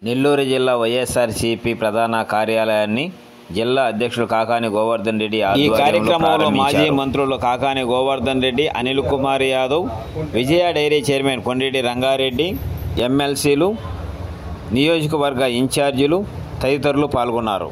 నెల్లూరు జిల్లా వైఎస్ఆర్సీపీ ప్రధాన కార్యాలయాన్ని జిల్లా అధ్యక్షుడు కాకాని గోవర్ధన్ రెడ్డి ఈ కార్యక్రమంలో మాజీ మంత్రులు కాకాని గోవర్ధన్ రెడ్డి, అనిల్ కుమార్ యాదవ్, విజయ డైరీ చైర్మన్ కొండరెడ్డి రంగారెడ్డి, ఎమ్మెల్సీలు, నియోజకవర్గ ఇన్ఛార్జీలు తదితరులు పాల్గొన్నారు.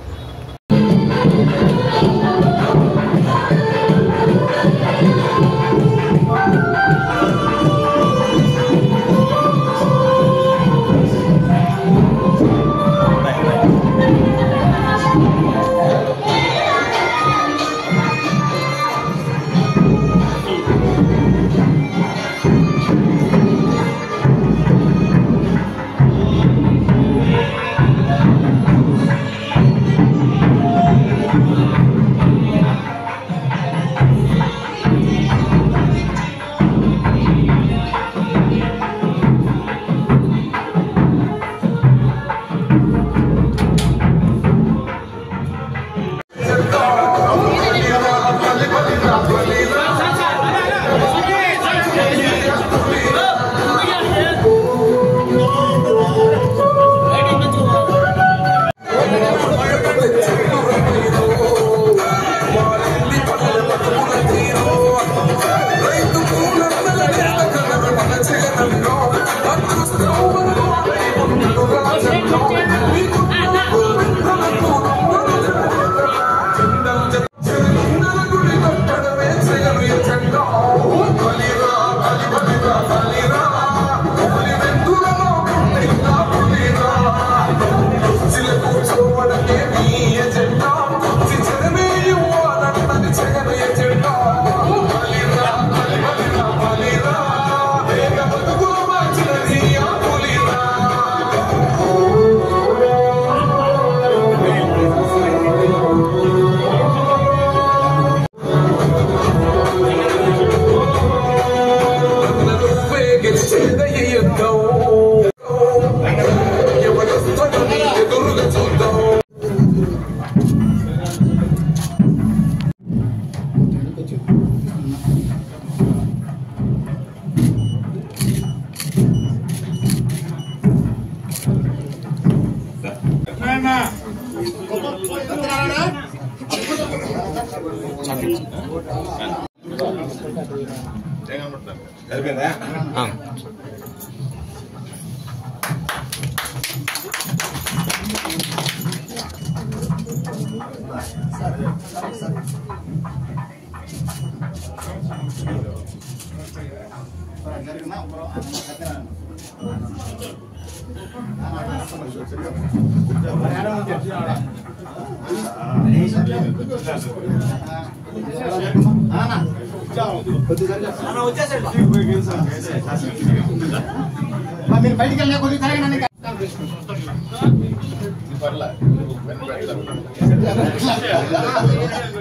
మీరు బయటికి వెళ్ళే కొద్దిగా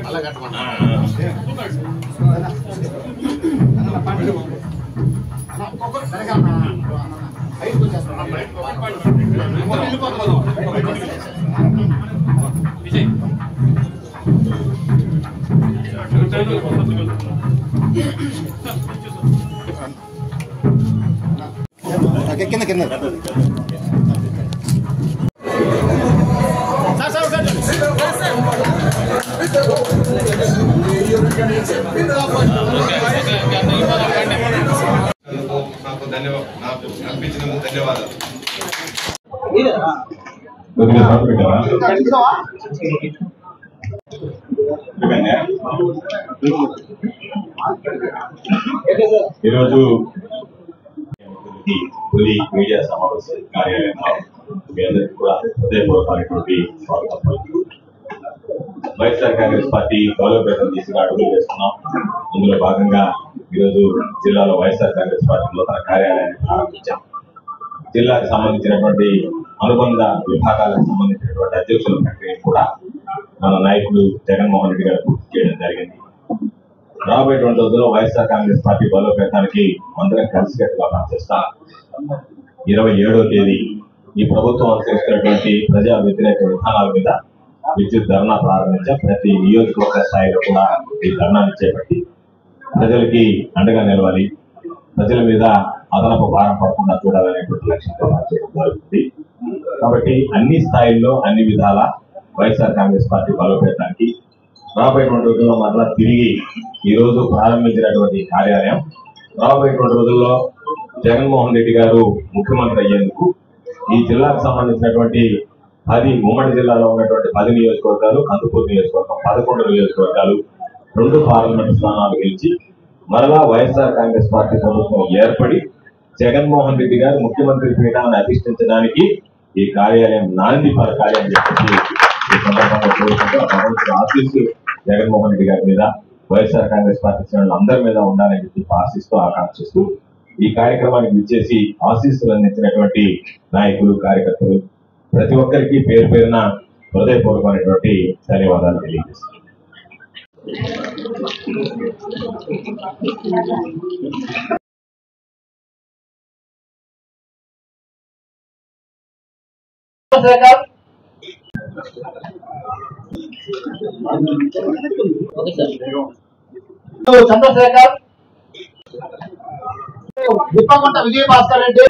అలా కట్టమన్నా కింద కింద నాకు కల్పించినందుకు ధన్యవాదాలు. ఈరోజు తొలి మీడియా సమావేశం కార్యాలయంలో మీ అందరికీ కూడా హృదయపూర్వకమైనటువంటి స్వాగతం. వైఎస్ఆర్ కాంగ్రెస్ పార్టీ బలోపేతం దిశగా అడుగులు వేస్తున్నాం. అందులో భాగంగా ఈరోజు జిల్లాలో వైఎస్ఆర్ కాంగ్రెస్ పార్టీ నూతన కార్యాలయాన్ని ప్రారంభించాం. జిల్లాకు సంబంధించినటువంటి అనుబంధ విభాగాలకు సంబంధించినటువంటి అధ్యక్షుల ప్రక్రియను కూడా మన నాయకుడు జగన్మోహన్ రెడ్డి గారు పూర్తి చేయడం జరిగింది. రాబోయేటువంటి రోజుల్లో వైఎస్ఆర్ కాంగ్రెస్ పార్టీ బలోపేతానికి అందరం కలిసికట్టుగా పనిచేస్తాం. 27వ తేదీ ఈ ప్రభుత్వం అనుసరిస్తున్నటువంటి ప్రజా వ్యతిరేక విధానాల మీద విద్యుత్ ధర్నా ప్రారంభించాం. ప్రతి నియోజకవర్గ స్థాయిలో కూడా ఈ ధర్నాన్ని చేపట్టి ప్రజలకి అండగా నిలవాలి, ప్రజల మీద అదనపు భారం పడకుండా చూడాలనేటువంటి లక్ష్యంతో పనిచేయడం జరుగుతుంది. కాబట్టి అన్ని స్థాయిల్లో అన్ని విధాల వైఎస్ఆర్ కాంగ్రెస్ పార్టీ బలోపేతానికి రాబోయేటువంటి రోజుల్లో మరలా తిరిగి ఈ రోజు ప్రారంభించినటువంటి కార్యాలయం రాబోయేటువంటి రోజుల్లో జగన్మోహన్ రెడ్డి గారు ముఖ్యమంత్రి అయ్యేందుకు ఈ జిల్లాకు సంబంధించినటువంటి 10 ఉమ్మడి జిల్లాలో ఉన్నటువంటి 10 నియోజకవర్గాలు, కందుకూరు నియోజకవర్గం 11 నియోజకవర్గాలు, 2 పార్లమెంటు స్థానాలు గెలిచి మరలా వైఎస్ఆర్ కాంగ్రెస్ పార్టీ ప్రభుత్వం ఏర్పడి జగన్మోహన్ రెడ్డి గారు ముఖ్యమంత్రి పీఠాన్ని అధిష్ఠించడానికి ఈ కార్యాలయం నాంది పలకాలి అని చెప్పేసి ఈ సందర్భంగా కోరుకుంటూ భగవంతుడు ఆశీస్సు జగన్మోహన్ రెడ్డి గారి మీద, వైఎస్ఆర్ కాంగ్రెస్ పార్టీ శ్రేణులు అందరి మీద ఉండాలని చెప్పి ఆశిస్తూ ఆకాంక్షిస్తూ ఈ కార్యక్రమానికి విచ్చేసి ఆశీస్సులు అందించినటువంటి నాయకులు, కార్యకర్తలు ప్రతి ఒక్కరికి పేరు పేరున హృదయపూర్వకమైనటువంటి ధన్యవాదాలు తెలియజేస్తున్నాను. చంద్రశేఖర్, విప్పమంట విజయభాస్కర్ రెడ్డి,